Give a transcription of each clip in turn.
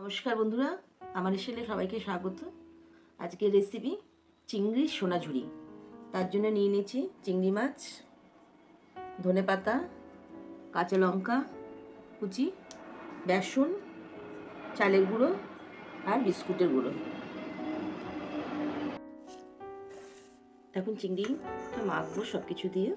নমস্কার বন্ধুরা, আমার চ্যানেলে সবাইকে স্বাগত। আজকের রেসিপি চিংড়ির সোনাঝুরি। তার জন্য নিয়ে নিয়েছি চিংড়ি মাছ, ধনেপাতা, কাঁচা লঙ্কা কুচি, বেসন, চালের গুঁড়ো আর বিস্কুটের গুঁড়ো। এখন চিংড়িটা মাখবো সব কিছু দিয়ে।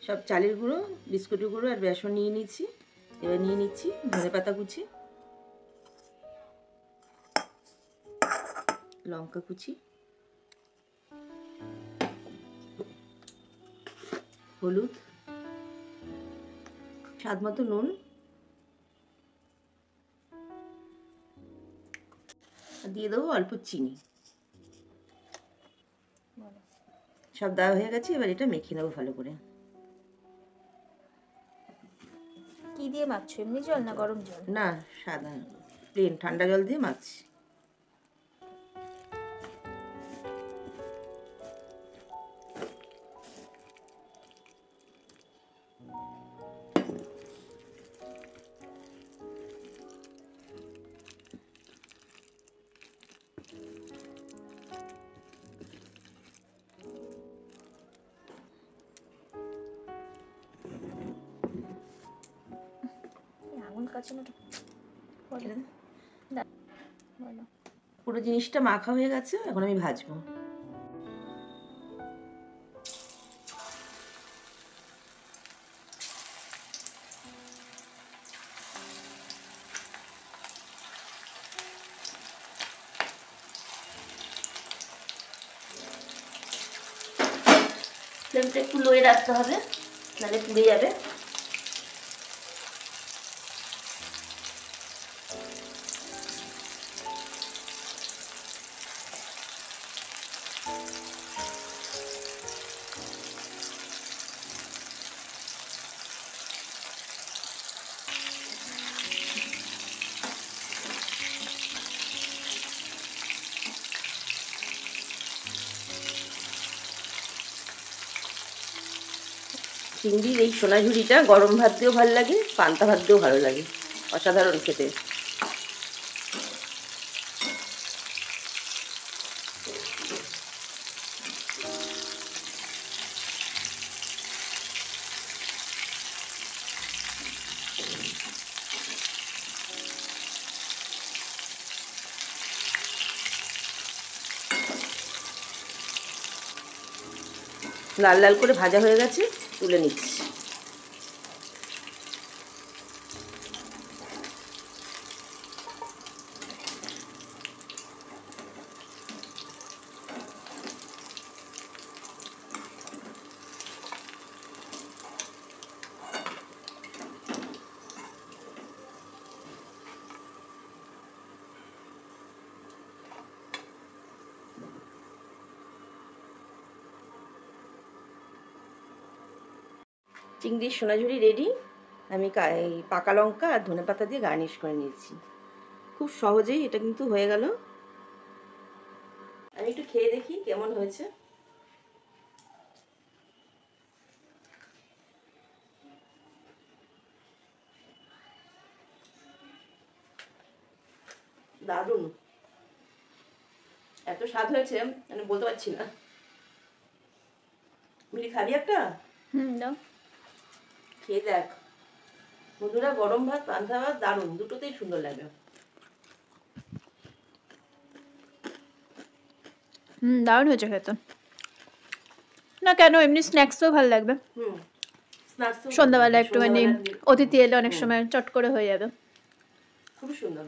সব চালের গুঁড়ো, বিস্কুটের গুঁড়ো আর বেসন নিয়ে নিচ্ছি। এবার নিয়ে নিচ্ছি ধনেপাতা কুচি, লঙ্কা কুচি, হলুদ, স্বাদ মতো নুন, দিয়ে দেবো অল্প চিনি। সব দেওয়া হয়ে গেছে, এবার এটা মেখে নেবো ভালো করে। কি দিয়ে মাখছো? এমনি জল না গরম জল? না, সাদা প্লেন ঠান্ডা জল দিয়ে মাখছি। পুরো জিনিসটা মাখা হয়ে গেছে, এখন আমি ভাজবো। ফ্লেমটা একটু লোয়ে রাখতে হবে, নাহলে পুড়ে যাবে। চিংড়ির এই সোনাঝুরিটা গরম ভাত দিয়েও ভালো লাগে, পান্তা ভাত দিয়েও ভালো লাগে, অসাধারণ খেতে। লাল লাল করে ভাজা হয়ে গেছে, তুলে নিচ্ছি। চিংড়ির সোনাঝুরি রেডি। আমি পাকা লঙ্কা আর ধনেপাতা দিয়ে গার্নিশ করে নিয়েছি। খুব সহজেই এটা কিন্তু হয়ে গেল। আমি একটু খেয়ে দেখি কেমন হয়েছে। দারুণ, এত স্বাদ হয়েছে মানে বলতে পারছি না। মিলি খাবি একটা? দাও। খেয়ে দেখ বন্ধুরা, গরম ভাত পান্তা ভাত দারুণ, দুটোতেই সুন্দর লাগে। দারুণ হয়েছে খেতে। না কেন, এমনি স্ন্যাক্সও ভালো লাগবে। সন্ধ্যাবেলা একটুখানি অতিথি এলে অনেক সময় চট করে হয়ে যাবে। খুবই সুন্দর।